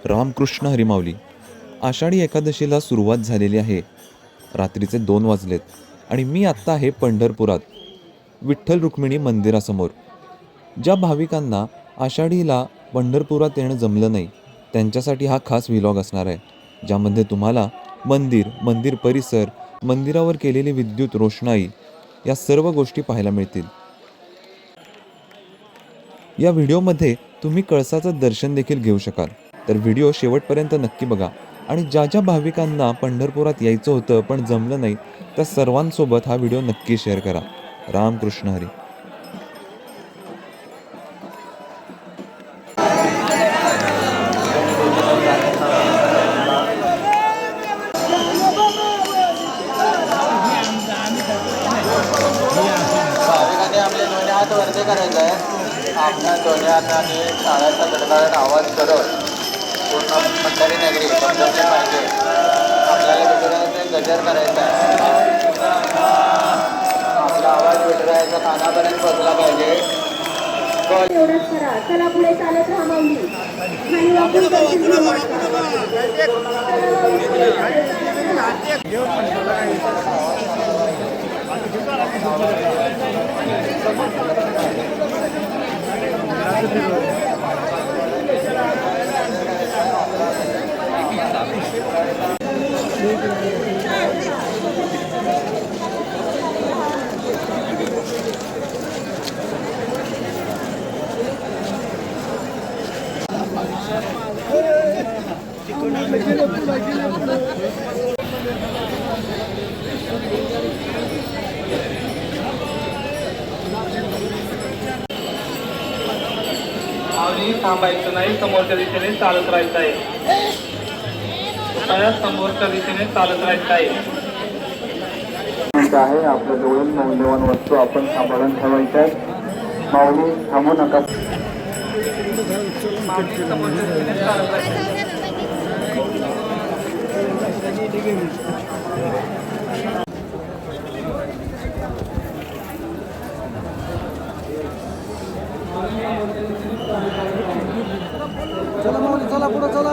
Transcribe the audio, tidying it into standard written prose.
रामकृष्ण हरिमाऊली. आषाढी एकादशीला सुरुवात झालेली आहे. रात्रीचे 2 वाजलेत आणि मी आत्ता आहे पंढरपुरात, विठ्ठल रुक्मिणी मंदिरासमोर. ज्या भाविकांना आषाढीला पंढरपुरात येणं जमलं नाही, त्यांच्यासाठी हा खास व्लॉग असणार आहे, ज्यामध्ये तुम्हाला मंदिर, मंदिर परिसर, मंदिरावर केलेली विद्युत रोषणाई या सर्व गोष्टी पाहायला मिळतील. या व्हिडिओमध्ये तुम्ही कळसाचं दर्शन देखील घेऊ शकाल. तर व्हिडिओ शेवटपर्यंत नक्की बघा आणि ज्या ज्या भाविकांना पंढरपुरात यायचं होतं पण जमलं नाही, त्या सर्वांसोबत हा व्हिडिओ नक्की शेअर करा. रामकृष्ण हरी. भाविकांनी आपले दोन्ही हात वरती करायचे आहे. आपल्या दोन्ही हाताने टाळ्याचा गडगडाट आवाज करत पूर्ण पंढरी नगरी समजवली पाहिजे. आपल्याला विठुरायाचे गजर करायचा आहे. आपला आवाज विठुरायाच्या कानापर्यंत पोहोचला पाहिजे. एवढंच करा. चला पुढे चालत राहा माऊली. खाली वाकून दर्शन माऊली थांबायचं नाही, समोरच्या दिशेने चालत राहायचं आहे. समोरच्या दिशेने चालत राहायचं आहे. आपल्या जवळ मौल्यवान वस्तू आपण सांभाळून ठेवायच्या आहेत. माऊली थांबू नका. माऊली समोरच्या दिशेने चालत राहायचं आहे. चला माऊली, चला पुढं चला.